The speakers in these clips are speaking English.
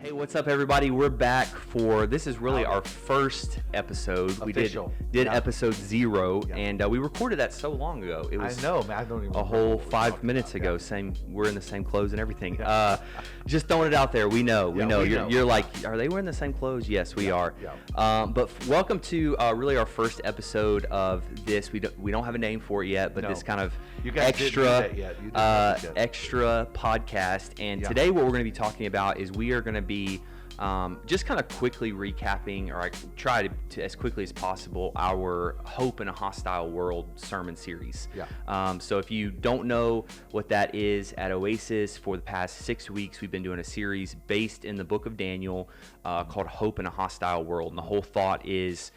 Hey, what's up, everybody? We're back for this is really our first episode. Official. We did Yeah. episode 0, Yeah. and we recorded that so long ago. It was I know, man. I don't even a remember whole what we 5 talked minutes about. ago. Yeah. Same, we're in the same clothes and everything. Just throwing it out there. We know. Yeah, we know. You're like, are they wearing the same clothes? Yes, we are. Yeah. But welcome to really our first episode of this. We don't have a name for it yet, but No. this kind of You guys didn't do extra that yet. You didn't do that yet. extra podcast. And Yeah. today, what we're going to be talking about is we are going to be just kind of quickly recapping, or I try to as quickly as possible, our Hope in a Hostile World sermon series. Yeah. So if you don't know what that is, at Oasis, for the past 6 weeks, we've been doing a series based in the book of Daniel called Hope in a Hostile World. And the whole thought is,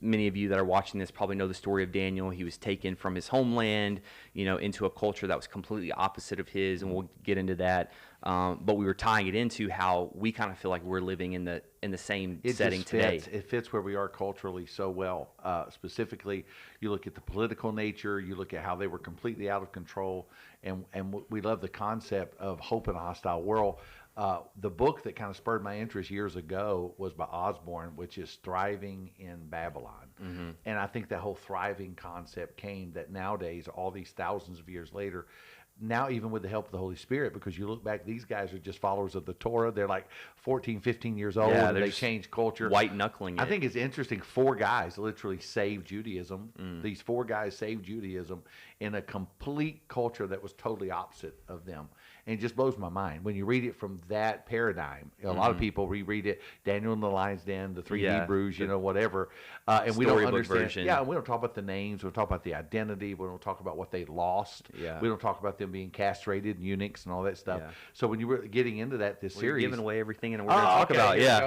many of you that are watching this probably know the story of Daniel. He was taken from his homeland, into a culture that was completely opposite of his, and we'll get into that. But we were tying it into how we kind of feel like we're living in the same setting just today. It fits where we are culturally so well. Specifically, you look at the political nature, you look at how they were completely out of control, and we love the concept of hope in a hostile world. The book that kind of spurred my interest years ago was by Osborne, which is Thriving in Babylon. Mm-hmm. And I think that whole thriving concept came that nowadays, all these thousands of years later, now even with the help of the Holy Spirit, because you look back, these guys are just followers of the Torah. They're like 14, 15 years old, Yeah, and they're they just changed culture. White knuckling it. I think it's interesting. 4 guys literally saved Judaism. These 4 guys saved Judaism in a complete culture that was totally opposite of them. And it just blows my mind when you read it from that paradigm. A lot of people reread it, Daniel in the Lion's Den, the 3 Yeah, Hebrews, whatever. And we don't storybook understand. version. Yeah, we don't talk about the names. We don't talk about the identity. We don't talk about what they lost. Yeah. We don't talk about them being castrated, and eunuchs, and all that stuff. Yeah. So when you were getting into this We're series, giving away everything, and we're going to talk about yeah.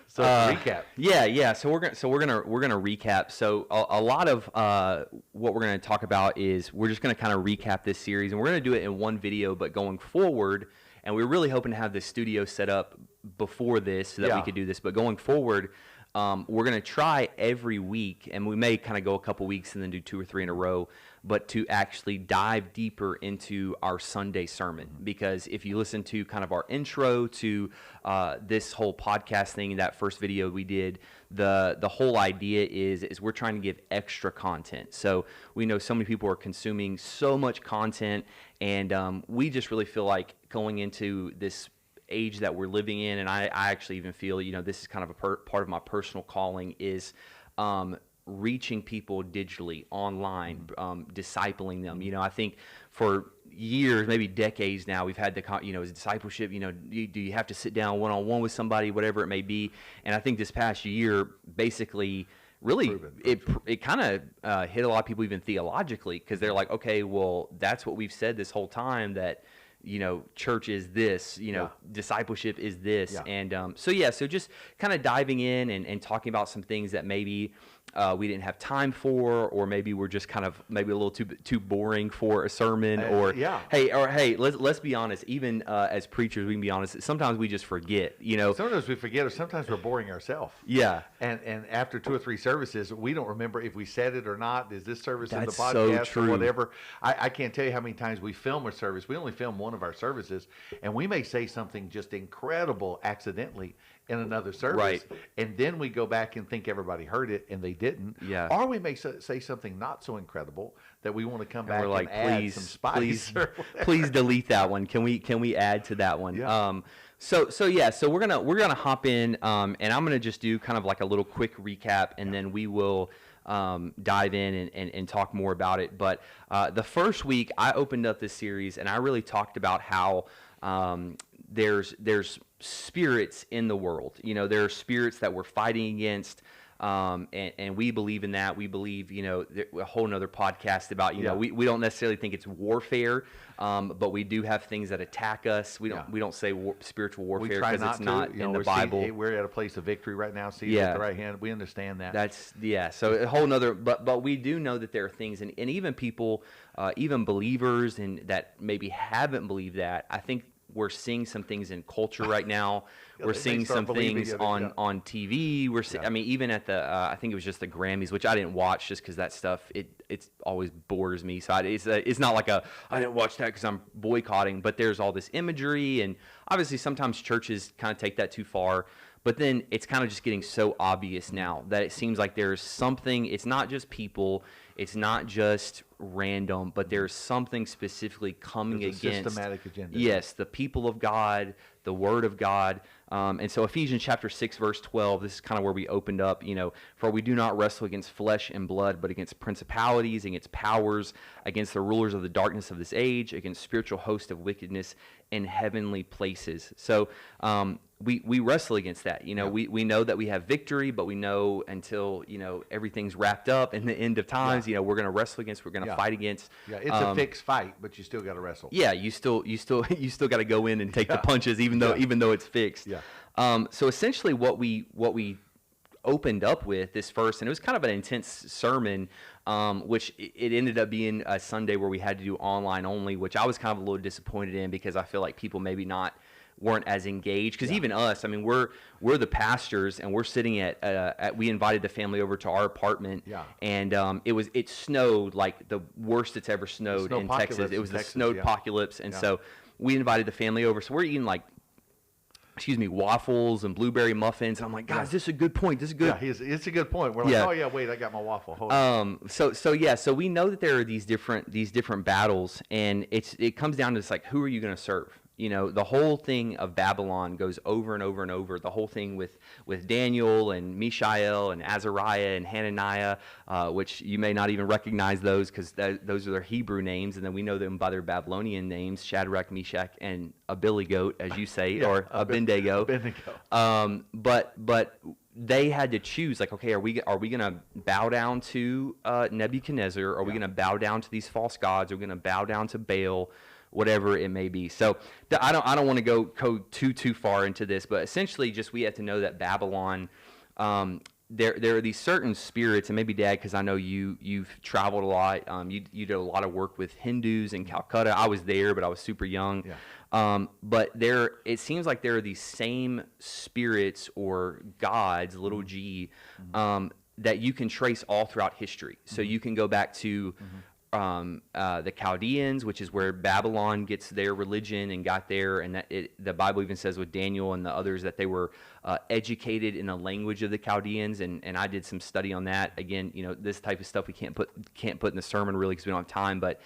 So recap. Yeah. So we're gonna recap. So a lot of what we're gonna talk about is we're just gonna kind of recap this series, and we're gonna do it in one video. But going forward, and we were really hoping to have this studio set up before this so that we Yeah. could do this. But going forward, we're gonna try every week, and we may kind of go a couple weeks and then do 2 or 3 in a row, but to actually dive deeper into our Sunday sermon. Because if you listen to kind of our intro to this whole podcast thing, that first video we did, the whole idea is we're trying to give extra content. So we know so many people are consuming so much content, and we just really feel like going into this age that we're living in, and I actually even feel, this is kind of a part of my personal calling, is reaching people digitally, online, discipling them. I think for years, maybe decades now, we've had is discipleship, do you have to sit down one-on-one with somebody, whatever it may be. And I think this past year, basically, really, it kind of hit a lot of people even theologically, because they're like, okay, well, that's what we've said this whole time, that church is this, discipleship is this. Yeah. And so just kind of diving in and talking about some things that maybe we didn't have time for, or maybe we're just kind of maybe a little too boring for a sermon, or yeah. hey, let's be honest, even as preachers, we can be honest, sometimes we just forget, Sometimes we forget, or sometimes we're boring ourselves. Yeah. And after 2 or 3 services, we don't remember if we said it or not. Is this service That's in the so podcast true. or whatever? I can't tell you how many times we film a service. We only film one of our services, and we may say something just incredible accidentally in another service. Right. And then we go back and think everybody heard it, and they didn't. Yeah. Or we may say something not so incredible that we want to come And back we're like, and add please, some spice. please, or whatever. please delete that one. Can we add to that one? Yeah. So we're gonna hop in, and I'm gonna just do kind of like a little quick recap, and then we will dive in and talk more about it. But the first week, I opened up this series, and I really talked about how there's spirits in the world. There are spirits that we're fighting against. And we believe in that. We believe, a whole nother podcast about, we don't necessarily think it's warfare, but we do have things that attack us. We don't say spiritual warfare because it's not in the Bible. We're at a place of victory right now. See at the right hand. We understand that. So a whole nother, but we do know that there are things, and even people, even believers, and that maybe haven't believed that, I think we're seeing some things in culture right now. Yeah, We're they seeing start some believing things it, on yeah. on TV. Yeah. I mean, even at the I think it was just the Grammys, which I didn't watch just because that stuff it's always bores me. So it's not like I didn't watch that because I'm boycotting. But there's all this imagery, and obviously sometimes churches kind of take that too far. But then it's kind of just getting so obvious now that it seems like there's something. It's not just people. It's not just random, but there's something specifically coming There's a against. systematic agenda. Yes, the people of God, the Word of God. And so Ephesians chapter 6, verse 12, this is kind of where we opened up, for we do not wrestle against flesh and blood, but against principalities, against powers, against the rulers of the darkness of this age, against spiritual hosts of wickedness in heavenly places. So we wrestle against that. We know that we have victory, but we know until, everything's wrapped up in the end of times, we're going to wrestle against, we're going to fight against. Yeah, it's a fixed fight, but you still got to wrestle. Yeah, you still got to go in and take the punches, even though it's fixed. Yeah. So essentially, what we opened up with this first, and it was kind of an intense sermon, which it ended up being a Sunday where we had to do online only, which I was kind of a little disappointed in because I feel like people maybe weren't as engaged, because even us, I mean, we're the pastors, and we're sitting at we invited the family over to our apartment, and it snowed like the worst it's ever snowed in Texas. It was the snowed apocalypse, and so we invited the family over. So we're eating waffles and blueberry muffins. And I'm like, guys, this is a good point. This is good. Yeah, it's a good point. We're like, oh yeah, wait, I got my waffle. Hold on. So we know that there are these different battles, and it comes down to this, like, who are you going to serve? The whole thing of Babylon goes over and over and over. The whole thing with Daniel and Mishael and Azariah and Hananiah, which you may not even recognize those because those are their Hebrew names, and then we know them by their Babylonian names, Shadrach, Meshach, and Abednego, as you say, or Abednego. But they had to choose, like, okay, are we going to bow down to Nebuchadnezzar? Are we going to bow down to these false gods? Are we going to bow down to Baal? Whatever it may be. So I don't want to go too far into this, but essentially just we have to know that Babylon, there are these certain spirits, and maybe Dad, because I know you've traveled a lot, you did a lot of work with Hindus in Calcutta. I was there, but I was super young. But it seems like there are these same spirits or gods, little g, that you can trace all throughout history. So you can go back to the Chaldeans, which is where Babylon gets their religion and got there, and the Bible even says with Daniel and the others that they were educated in the language of the Chaldeans, and I did some study on that. Again, this type of stuff we can't put in the sermon really because we don't have time, but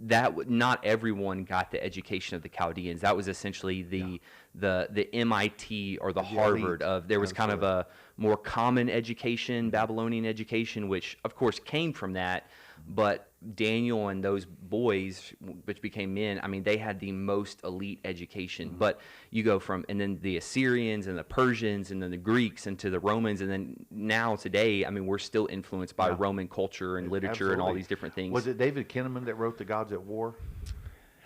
that not everyone got the education of the Chaldeans. That was essentially the MIT or the Harvard of. There was kind of a more common education, Babylonian education, which of course came from that. But Daniel and those boys, which became men, I mean, they had the most elite education. But you go and then the Assyrians and the Persians and then the Greeks and to the Romans, and then now today, I mean, we're still influenced by Roman culture and literature and all these different things. Was it David Kinnaman that wrote The Gods at War?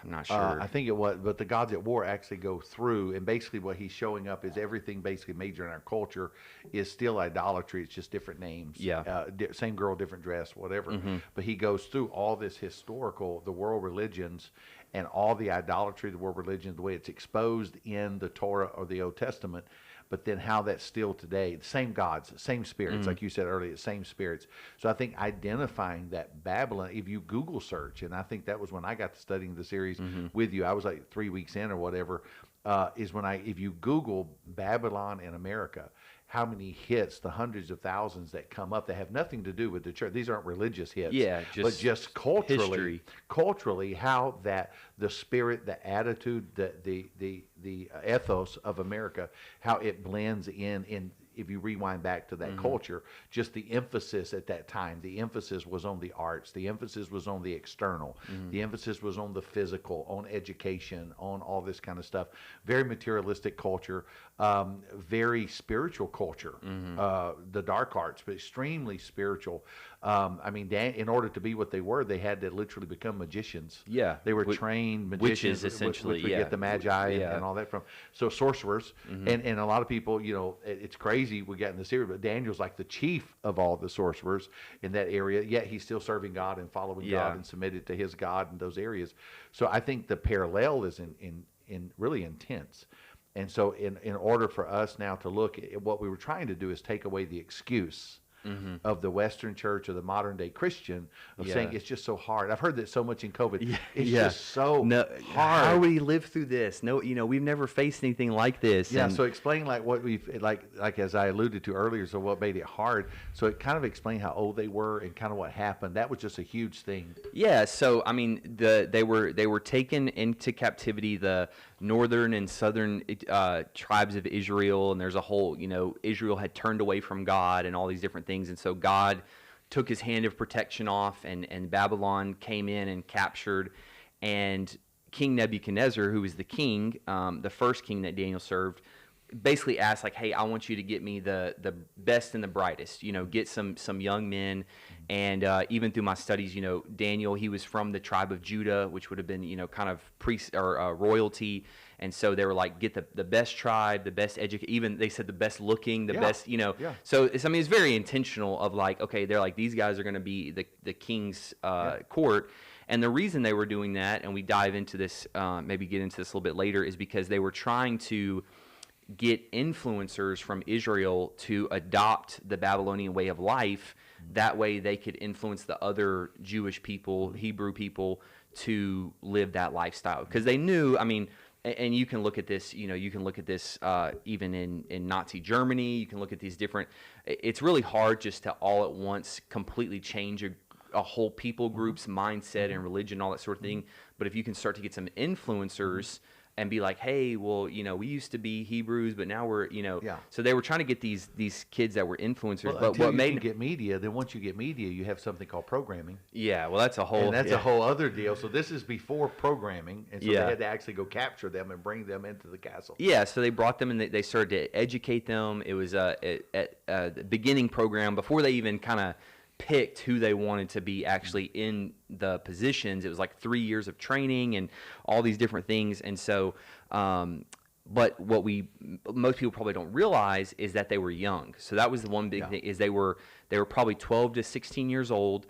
I'm not sure. I think it was, but the Gods at War actually go through, and basically what he's showing up is everything basically major in our culture is still idolatry. It's just different names. Same girl, different dress, whatever. But he goes through all this historical, the world religions, and all the idolatry, the world religions, the way it's exposed in the Torah or the Old Testament. But then how that's still today, the same gods, same spirits, like you said earlier, the same spirits. So I think identifying that Babylon, if you Google search, and I think that was when I got to studying the series with you, I was like 3 weeks in or whatever, is when if you Google Babylon in America, how many hits, the hundreds of thousands that come up that have nothing to do with the church. These aren't religious hits. But just culturally, how that the spirit, the attitude, the ethos of America, how it blends in if you rewind back to that culture, just the emphasis at that time, the emphasis was on the arts, the emphasis was on the external, the emphasis was on the physical, on education, on all this kind of stuff. Very materialistic culture, very spiritual culture, the dark arts, but extremely spiritual. I mean, in order to be what they were, they had to literally become magicians. Yeah. They were trained magicians, Witches, essentially, which we yeah. get the magi Yeah. and all that from. So sorcerers, and a lot of people, it's crazy we got in this area, but Daniel's like the chief of all the sorcerers in that area. Yet he's still serving God and following Yeah. God and submitted to his God in those areas. So I think the parallel is in really intense. And so in order for us now to look at what we were trying to do is take away the excuse of the Western church or the modern day Christian of saying it's just so hard. I've heard that so much in COVID. It's just so hard. How do we live through this? No, we've never faced anything like this. Yeah, And so explain like what we've like as I alluded to earlier, so what made it hard. So it kind of explained how old they were and kind of what happened. That was just a huge thing. yeah, so I mean, they were taken into captivity, the northern and southern tribes of Israel, and there's a whole, Israel had turned away from God and all these different things, and so God took his hand of protection off, and Babylon came in and captured, and King Nebuchadnezzar, who was the king, the first king that Daniel served, basically asked, like, hey, I want you to get me the best and the brightest, get some young men. And even through my studies, Daniel, he was from the tribe of Judah, which would have been, kind of priest or royalty. And so they were like, get the best tribe, the best educated, even they said the best looking, the best, So it's very intentional of like, okay, they're like, these guys are going to be the king's court. And the reason they were doing that, and we dive into this, maybe get into this a little bit later, is because they were trying to get influencers from Israel to adopt the Babylonian way of life. That way they could influence the other Jewish people, Hebrew people, to live that lifestyle. Because they knew, I mean, and you can look at this, you can look at this even in Nazi Germany. You can look at these different, it's really hard just to all at once completely change a whole people group's mindset and religion, all that sort of thing. But if you can start to get some influencers and be like, hey, well, we used to be Hebrews, but now we're, So they were trying to get these kids that were influencers. Well, but until what you made can get media, then once you get media, you have something called programming. Yeah, well, that's a whole. And that's a whole other deal. So this is before programming, and so Yeah. they had to actually go capture them and bring them into the castle. Yeah, so they brought them and they started to educate them. It was the beginning program before they even kind of picked who they wanted to be actually in the positions. It was like 3 years of training and all these different things. And so, but what most people probably don't realize is that they were young. So that was the one big thing, is they were probably 12 to 16 years old,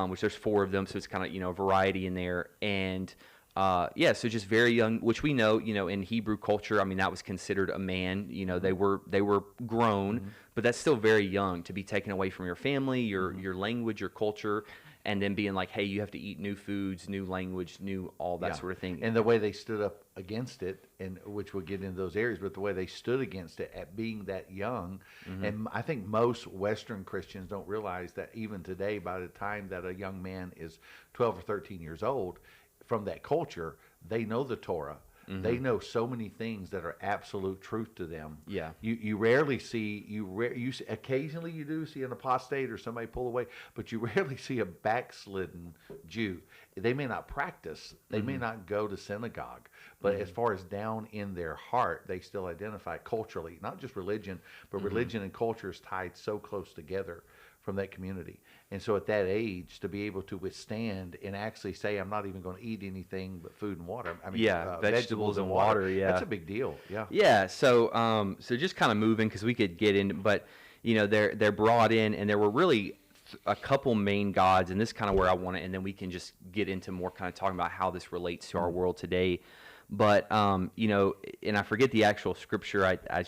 which there's 4 of them, so it's kind of a variety in there. And so just very young, which we know, in Hebrew culture, I mean, that was considered a man. They were grown, but that's still very young to be taken away from your family, your language, your culture, and then being like, hey, you have to eat new foods, new language, new all that sort of thing. And the way they stood up against it, and which we'll get into those areas, but the way they stood against it at being that young, and I think most Western Christians don't realize that even today, by the time that a young man is 12 or 13 years old, from that culture, they know the Torah. They know so many things that are absolute truth to them. Yeah. You rarely see occasionally you do see an apostate or somebody pull away, but you rarely see a backslidden Jew. They may not practice, they may not go to synagogue, but as far as down in their heart, they still identify culturally, not just religion, but religion and culture is tied so close together from that community. And so at that age, to be able to withstand and actually say, I'm not even going to eat anything but food and water. I mean, vegetables and water. Yeah, that's a big deal. Yeah. Yeah. So, so just kind of moving, because we could get in, but they're brought in, and there were really a couple main gods, and this is kind of where I want to, and then we can just get into more kind of talking about how this relates to our world today. But and I forget the actual scripture. I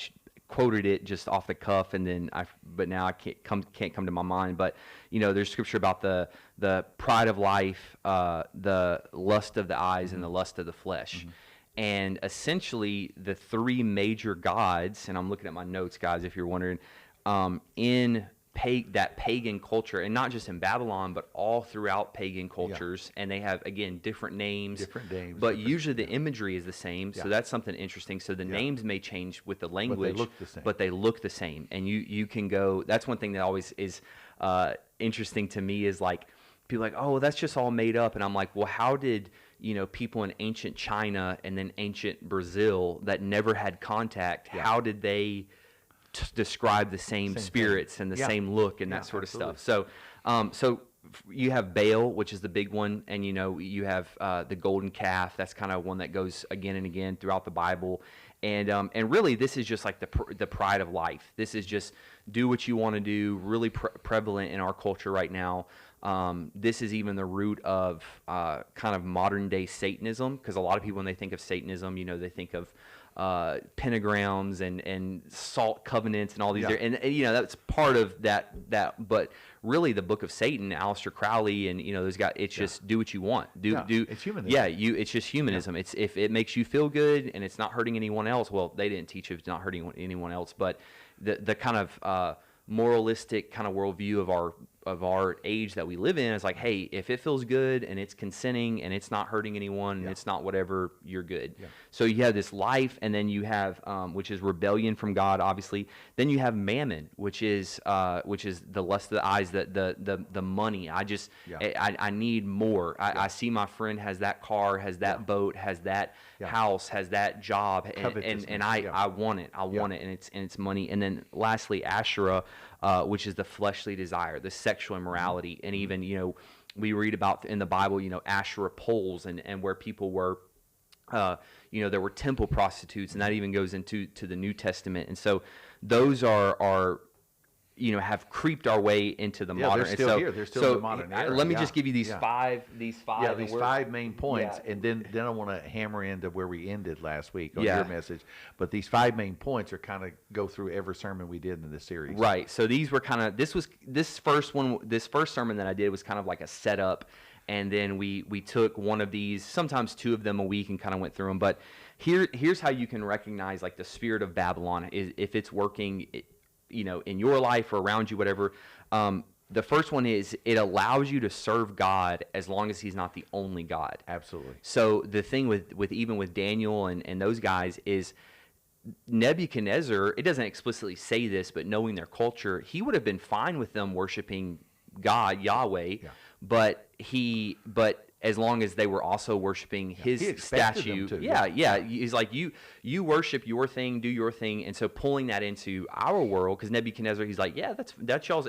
quoted it just off the cuff, and then but now I can't come to my mind. But there's scripture about the pride of life, the lust of the eyes, and the lust of the flesh. And essentially, the 3 major gods, and I'm looking at my notes, guys, if you're wondering, in that pagan culture, and not just in Babylon, but all throughout pagan cultures, and they have, again, different names, but usually the imagery is the same. So that's something interesting. So the names may change with the language, but they look the same. And you can go, that's one thing that always is interesting to me, is like, people are like, oh, that's just all made up. And I'm like, well, how did people in ancient China and then ancient Brazil that never had contact, how did they describe the same Same spirits thing. and the Yeah. same look and Yeah, that sort absolutely. of stuff. So you have Baal, which is the big one, and you have the golden calf. That's kind of one that goes again and again throughout the Bible, and really this is just like the pride of life. This is just do what you want to do. Really prevalent in our culture right now. This is even the root of kind of modern day Satanism, because a lot of people when they think of Satanism, they think of pentagrams and salt covenants and all these, Yeah. and that's part of that. But really, the Book of Satan, Aleister Crowley, and those guys, it's just do what you want. Yeah, Do it's humanism. Yeah, it's just humanism. It's if it makes you feel good and it's not hurting anyone else. Well, they didn't teach it's not hurting anyone else, but the kind of moralistic kind of worldview of our age that we live in is like, hey, if it feels good and it's consenting and it's not hurting anyone and it's not whatever, you're good. Yeah. So you have this life, and then you have which is rebellion from God, obviously. Then you have mammon, which is the lust of the eyes, the money. I need more. I see my friend has that car, has that boat, has that house, has that job, and I want it. I want it, and it's money. And then lastly, Asherah, which is the fleshly desire, the sexual immorality, and even we read about in the Bible, Asherah poles and where people were. There were temple prostitutes, and that even goes into the New Testament. And so those are have creeped our way into the modern. They're still here. They're still in the modern era. Let me just give you these Yeah. five. Yeah, these five main points, Yeah. and then I want to hammer into where we ended last week on Yeah. your message. But these five main points are kind of go through every sermon we did in this series. Right. So these were kind of this first sermon that I did was kind of like a setup, and then we took one of these, sometimes two of them a week, and kind of went through them. But here's how you can recognize like the spirit of Babylon is if it's working, in your life or around you, whatever. The first one is it allows you to serve God as long as He's not the only God. Absolutely. So the thing with even with Daniel and those guys is Nebuchadnezzar, it doesn't explicitly say this, but knowing their culture, he would have been fine with them worshiping God, Yahweh, but as long as they were also worshiping his He expected statue. them to, Yeah. He's like, you worship your thing, do your thing. And so pulling that into our world, because Nebuchadnezzar, he's like, yeah, that's y'all's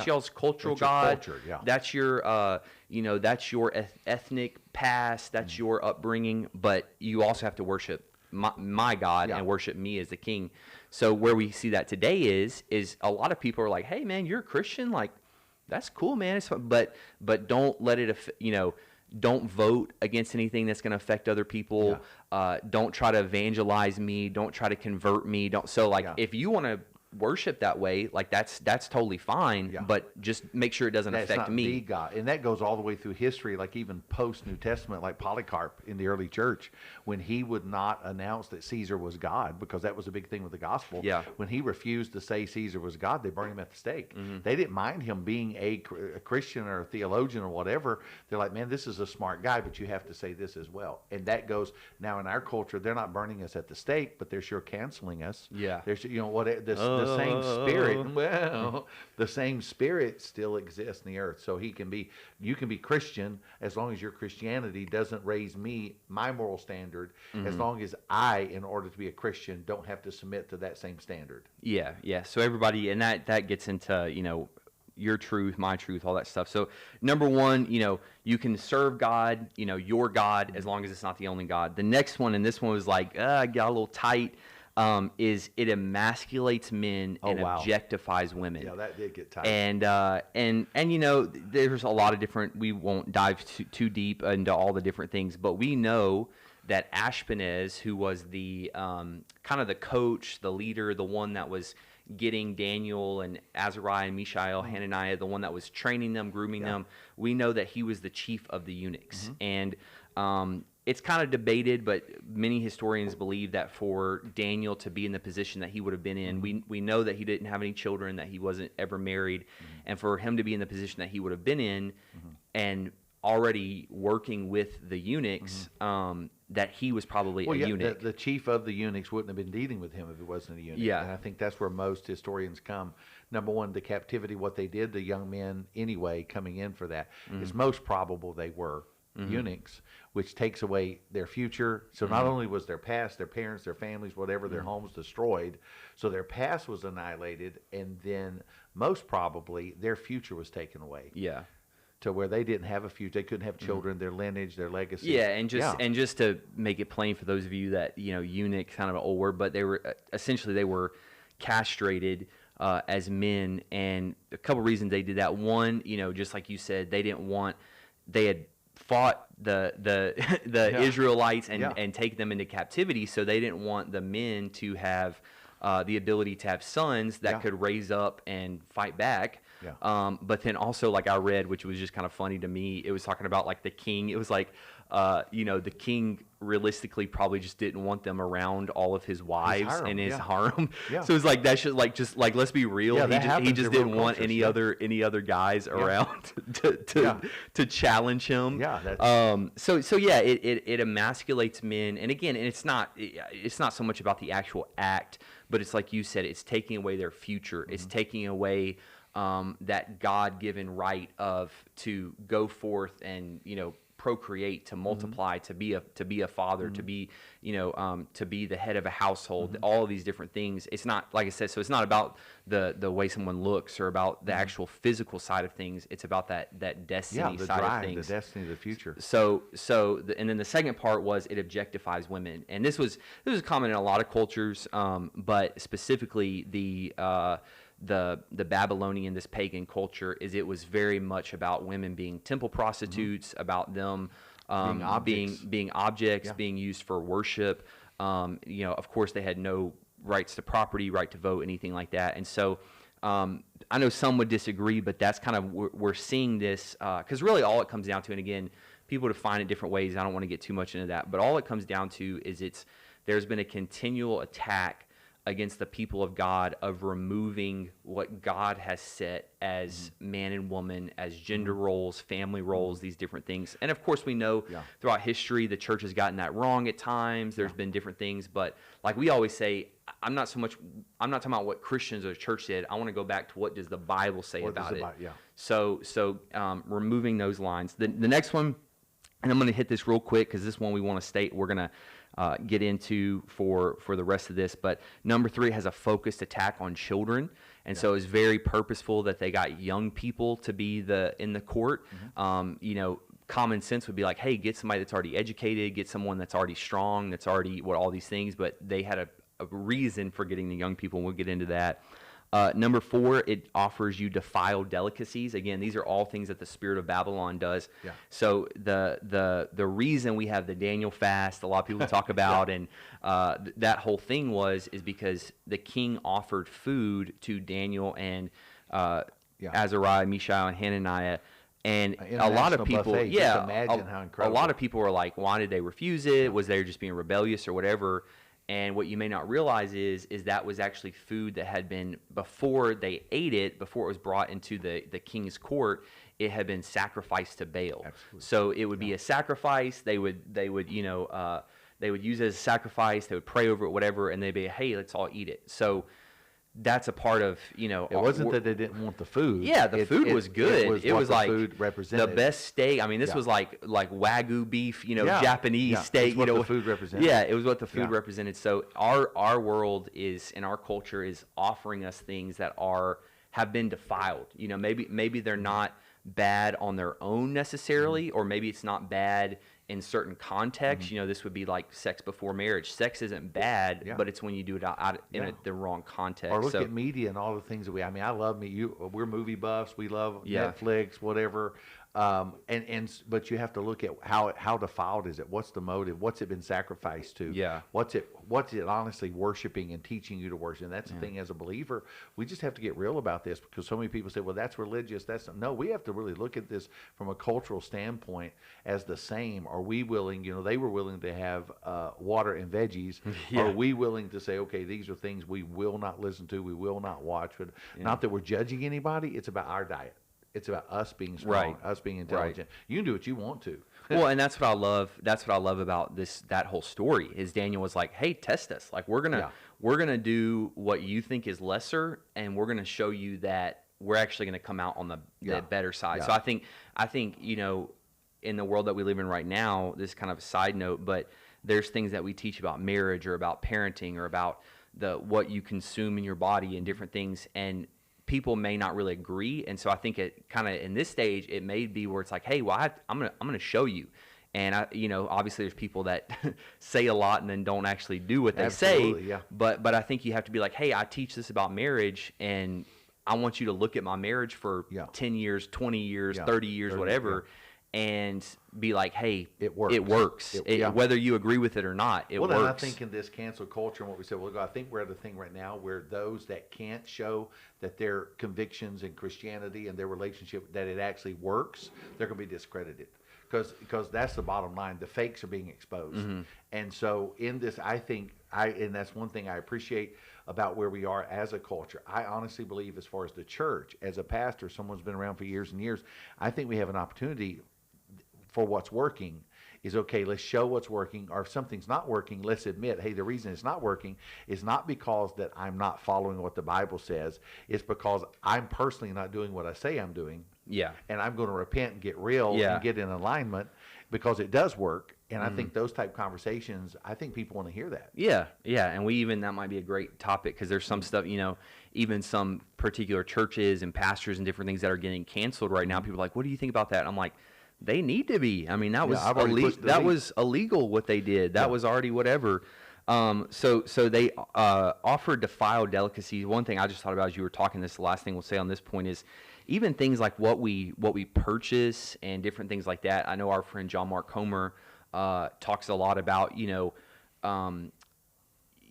y'all's cultural That's your God. culture, yeah. That's your that's your ethnic past, that's your upbringing, but you also have to worship my God and worship me as the king. So where we see that today is a lot of people are like, hey man, you're a Christian, like that's cool, man. It's fun. But don't let it don't vote against anything that's going to affect other people. Don't try to evangelize me. Don't try to convert me. If you want to worship that way, like that's totally fine. But just make sure it doesn't That's affect not me. the God. And that goes all the way through history, like even post New Testament, like Polycarp in the early church, when he would not announce that Caesar was God, because that was a big thing with the gospel. Yeah. When he refused to say Caesar was God, they burned him at the stake. Mm-hmm. They didn't mind him being a Christian or a theologian or whatever. They're like, man, this is a smart guy, but you have to say this as well. And that goes, now in our culture, they're not burning us at the stake, but they're sure canceling us. Yeah. There's, the same spirit. Well, the same spirit still exists in the earth. So you can be Christian as long as your Christianity doesn't raise my moral standard, as long as I, in order to be a Christian, don't have to submit to that same standard. Yeah. So everybody, and that gets into, your truth, my truth, all that stuff. So number one, you can serve God, your God, as long as it's not the only God. The next one, and this one was like, I got a little tight, is it emasculates men and objectifies women. Yeah, that did get tight. And there's a lot of different, we won't dive too deep into all the different things, but we know that Ashpenaz, who was the kind of the coach, the leader, the one that was getting Daniel and Azariah and Mishael, Hananiah, the one that was training them, grooming them, we know that he was the chief of the eunuchs. And it's kind of debated, but many historians believe that for Daniel to be in the position that he would have been in, we know that he didn't have any children, that he wasn't ever married, and for him to be in the position that he would have been in, and already working with the eunuchs, that he was probably a eunuch. The chief of the eunuchs wouldn't have been dealing with him if it wasn't a eunuch. Yeah. And I think that's where most historians come. Number one, the captivity, what they did to young men anyway, coming in for that, it's most probable they were eunuchs, which takes away their future. So not only was their past, their parents, their families, whatever, their homes destroyed, so their past was annihilated, and then most probably their future was taken away. Yeah. To where they didn't have a future, they couldn't have children, their lineage, their legacy. Yeah, and just to make it plain for those of you that eunuch, kind of an old word, but they were essentially they were castrated as men, and a couple reasons they did that. One, just like you said, they had fought the Israelites and take them into captivity, so they didn't want the men to have the ability to have sons that could raise up and fight back. But then also, like I read, which was just kind of funny to me, it was talking about like the king. It was like, the king realistically probably just didn't want them around all of his wives and his harem. So it's like that should just let's be real. He just didn't want any other guys around to challenge him. So it emasculates men, and again, it's not so much about the actual act, but it's like you said, it's taking away their future. It's taking away that God-given right to go forth and procreate, to multiply, to be a father, to be to be the head of a household. All of these different things. It's not, like I said, so it's not about the way someone looks or about the actual physical side of things. It's about that destiny the side drive, of things, the destiny, the future. And then the second part was it objectifies women, and this was common in a lot of cultures, but specifically the Babylonian, this pagan culture, it was very much about women being temple prostitutes, about them being objects, being used for worship. Of course, they had no rights to property, right to vote, anything like that. And so I know some would disagree, but that's kind of, we're seeing this, because really all it comes down to, and again, people define it different ways. I don't want to get too much into that, but all it comes down to is there's been a continual attack against the people of God of removing what God has set as man and woman, as gender roles, family roles, these different things. And of course, we know throughout history, the church has gotten that wrong at times. There's been different things, but like we always say, I'm not talking about what Christians or the church said. I want to go back to what does the Bible say about it. So removing those lines. The next one, and I'm going to hit this real quick because this one we want to state. We're going to get into for the rest of this, but number 3 has a focused attack on children, and so it's very purposeful that they got young people to be in the court. Common sense would be like, hey, get somebody that's already educated, get someone that's already strong, that's already all these things, but they had a reason for getting the young people, and we'll get into that. Number 4, it offers you defiled delicacies. Again, these are all things that the spirit of Babylon does. So the reason we have the Daniel fast, a lot of people talk about, and that whole thing is because the king offered food to Daniel and Azariah, Mishael, and Hananiah. And a lot of people, buffet. Just imagine how incredible. A lot of people were like, why did they refuse it? Was they just being rebellious or whatever? And what you may not realize is that was actually food that had been, before they ate it, before it was brought into the king's court, it had been sacrificed to Baal. Absolutely. So it would be a sacrifice. They would use it as a sacrifice. They would pray over it, whatever, and they'd be, hey, let's all eat it. So that's a part of, it wasn't that they didn't want the food. Yeah, the food was good. It was like food represented. The best steak. I mean, this was like Wagyu beef, Japanese steak. What the food represented. Yeah, it was what the food represented. So our world and our culture is offering us things that have been defiled. Maybe they're not bad on their own necessarily, or maybe it's not bad in certain contexts. This would be like sex before marriage. Sex isn't bad, but it's when you do it out in the wrong context. Or look at media and all the things that I love me. We're movie buffs. We love Netflix, whatever. But you have to look at how defiled is it? What's the motive? What's it been sacrificed to? Yeah. What's it honestly worshiping and teaching you to worship? And that's the thing, as a believer, we just have to get real about this, because so many people say, well, that's religious. No, we have to really look at this from a cultural standpoint as the same. Are we willing, they were willing to have water and veggies. Are we willing to say, okay, these are things we will not listen to, we will not watch, but not that we're judging anybody. It's about our diet. It's about us being strong, us being intelligent. You can do what you want to. Well, and that's what I love. That's what I love about that whole story is Daniel was like, "Hey, test us. Like we're gonna do what you think is lesser, and we're gonna show you that we're actually gonna come out on the better side." So I think in the world that we live in right now, this is kind of a side note, but there's things that we teach about marriage or about parenting or about what you consume in your body and different things, and people may not really agree. And so I think it kind of in this stage it may be where it's like, hey, well, I'm gonna show you. And obviously there's people that say a lot and then don't actually do what they Absolutely, say. yeah. But I think you have to be like, hey, I teach this about marriage, and I want you to look at my marriage for 10 years, 20 years, 30 years, whatever, and be like, hey, it works. It works. Whether you agree with it or not, it works. Well, and I think in this cancel culture and what we said, I think we're at a thing right now where those that can't show that their convictions in Christianity and their relationship, that it actually works, they're going to be discredited. Because that's the bottom line. The fakes are being exposed. Mm-hmm. And so in this, I think, and that's one thing I appreciate about where we are as a culture. I honestly believe, as far as the church, as a pastor, someone's been around for years and years, I think we have an opportunity for what's working is, okay, let's show what's working, or if something's not working, let's admit, hey, the reason it's not working is not because that I'm not following what the Bible says. It's because I'm personally not doing what I say I'm doing. Yeah. And I'm going to repent and get real and get in alignment, because it does work. And I think those type conversations, I think people want to hear that. Yeah, yeah. And that might be a great topic, because there's some stuff, even some particular churches and pastors and different things that are getting canceled right now. People are like, what do you think about that? And I'm like, they need to be. I mean, that was illegal what they did. That was already whatever. So they offered defiled delicacies. One thing I just thought about as you were talking, this the last thing we'll say on this point is, even things like what we purchase and different things like that. I know our friend John Mark Comer talks a lot about,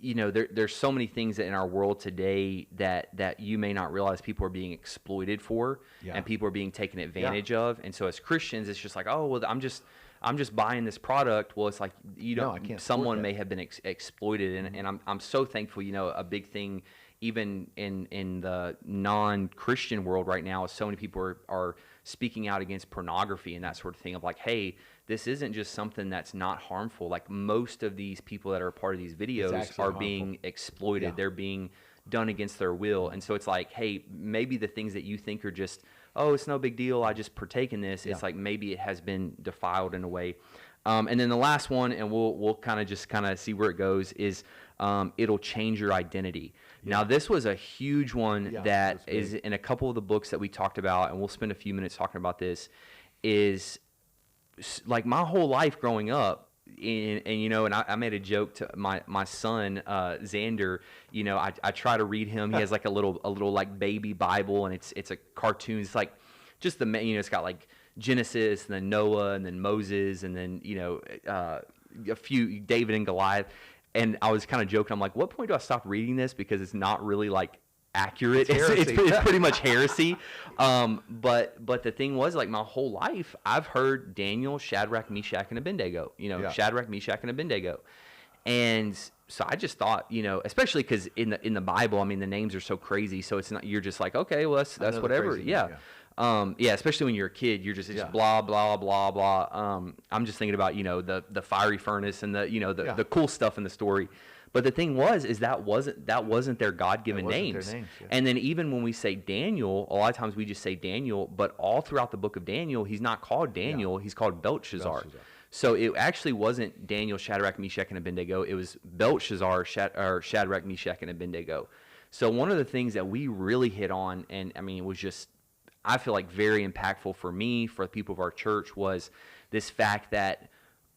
there's so many things that in our world today that you may not realize people are being exploited for, and people are being taken advantage of. And so as Christians, it's just like, oh, well, I'm just buying this product. Well, it's like, someone may have been exploited. And I'm so thankful, a big thing even in the non-Christian world right now is so many people are speaking out against pornography and that sort of thing, of like, hey, this isn't just something that's not harmful. Like, most of these people that are a part of these videos are being exploited. Yeah. They're being done against their will. And so it's like, hey, maybe the things that you think are just, oh, it's no big deal, I just partake in this. It's like maybe it has been defiled in a way. And then the last one, and we'll kind of see where it goes, is it'll change your identity. Yeah. Now, this was a huge one that is in a couple of the books that we talked about, and we'll spend a few minutes talking about this, is like my whole life growing up, and I made a joke to my son, Xander. I try to read him. He has like a little like baby Bible, and it's a cartoon. It's like just it's got like Genesis, and then Noah, and then Moses, and then a few David and Goliath. And I was kind of joking. I'm like, what point do I stop reading this, because it's not really like accurate. It's pretty much heresy. But the thing was, like, my whole life I've heard Daniel, Shadrach, Meshach, and Abednego. Shadrach, Meshach, and Abednego. And so I just thought, especially because in the Bible, I mean, the names are so crazy. So it's not, you're just like, okay, well, that's whatever. Especially when you're a kid, you're just blah blah blah blah. I'm just thinking about the fiery furnace and the cool stuff in the story. But the thing is that wasn't their God-given names. And then even when we say Daniel, a lot of times we just say Daniel, but all throughout the book of Daniel, he's not called Daniel, he's called Belshazzar. So it actually wasn't Daniel, Shadrach, Meshach, and Abednego. It was Belshazzar, Shadrach, Meshach, and Abednego. So one of the things that we really hit on, and I mean, it was just, I feel like very impactful for me, for the people of our church, was this fact that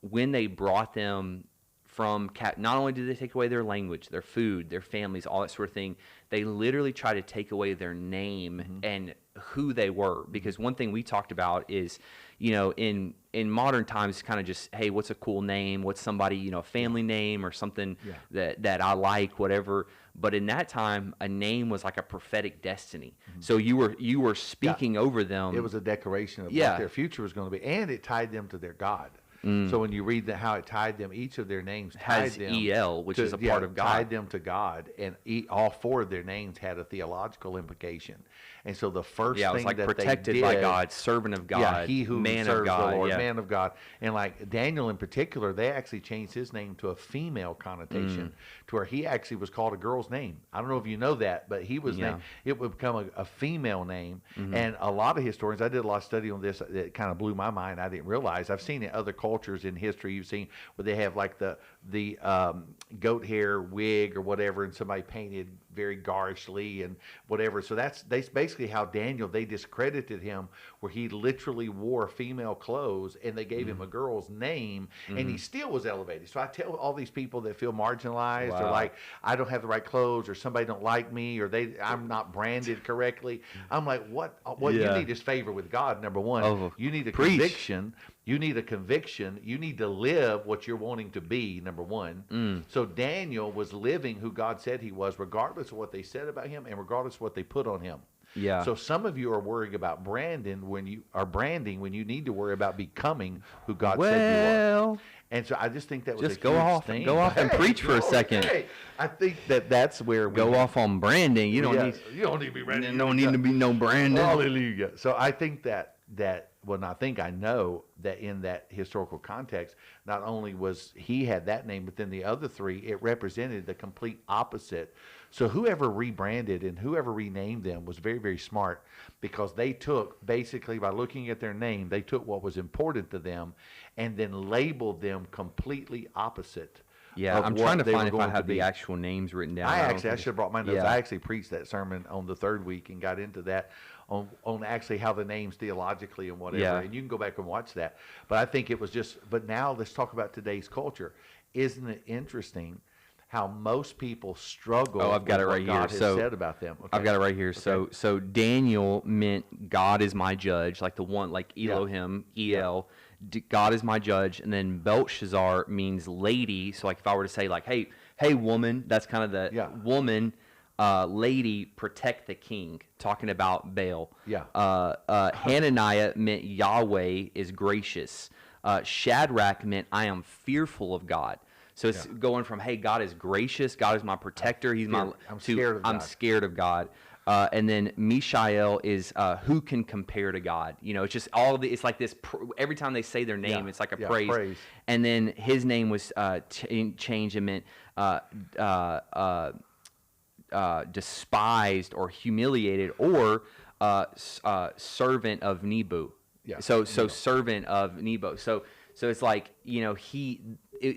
when they brought them from not only did they take away their language, their food, their families, all that sort of thing, they literally try to take away their name and who they were. Because one thing we talked about is, in modern times, kind of just, hey, what's a cool name? What's somebody, a family name or something that I like, whatever. But in that time, a name was like a prophetic destiny. So you were speaking over them. It was a declaration of what their future was going to be, and it tied them to their God. So when you read how it tied them, each of their names tied has them EL, which is a part of God. Tied them to God, and all four of their names had a theological implication. And so the first thing it was like that protected they did, by God, servant of God, he who man serves of God, the Lord, man of God. And like Daniel in particular, they actually changed his name to a female connotation to where he actually was called a girl's name. I don't know if you know that, but he was named, it would become a female name. And a lot of historians, I did a lot of study on this that kind of blew my mind. I didn't realize. I've seen in other cultures in history, you've seen where they have like the goat hair wig or whatever, and somebody painted very garishly and whatever. So that's basically how Daniel, they discredited him, where he literally wore female clothes and they gave him a girl's name, and he still was elevated. So I tell all these people that feel marginalized, or like, I don't have the right clothes, or somebody don't like me, or I'm not branded correctly. I'm like, what you need is favor with God, number one. You need a conviction. You need a conviction. You need to live what you're wanting to be, number one. So Daniel was living who God said he was, regardless of what they said about him and regardless of what they put on him. Yeah. So some of you are worrying about branding when you need to worry about becoming who God said you are. And so I just think that was just a go huge off thing. go off and preach for a second. I think that's where we go off on branding. You don't need to be branded. You don't need to be no branding. Hallelujah. So I think I know that in that historical context, not only was he had that name, but then the other three, it represented the complete opposite. So whoever rebranded and whoever renamed them was very, very smart, because they took, basically by looking at their name, they took what was important to them and then labeled them completely opposite. Yeah, I'm trying to find if I have the actual names written down. I should have brought my notes. I actually preached that sermon on the third week and got into that on actually how the names theologically and whatever. Yeah. And you can go back and watch that. But I think it was but now let's talk about today's culture. Isn't it interesting how most people struggle I've got with it right what God here. has said about them? Okay. I've got it right here. Okay. So Daniel meant God is my judge, like the one, like Elohim, El. God is my judge. And then Belshazzar means lady. So like if I were to say like, hey woman, that's kind of the woman, lady, protect the king, talking about Baal. Hananiah meant Yahweh is gracious. Shadrach meant I am fearful of God. So it's going from, hey, God is gracious, God is my protector, I'm scared of God. And then Mishael is who can compare to God? It's just it's like this, every time they say their name, it's like a praise. And then his name was changed and meant despised or humiliated, or servant of Nebu. So servant of Nebo. So it's like,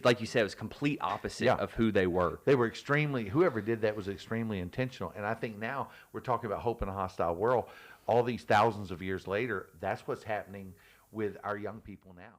like you said, it was complete opposite of who they were. They were whoever did that was extremely intentional. And I think now we're talking about hope in a hostile world. All these thousands of years later, that's what's happening with our young people now.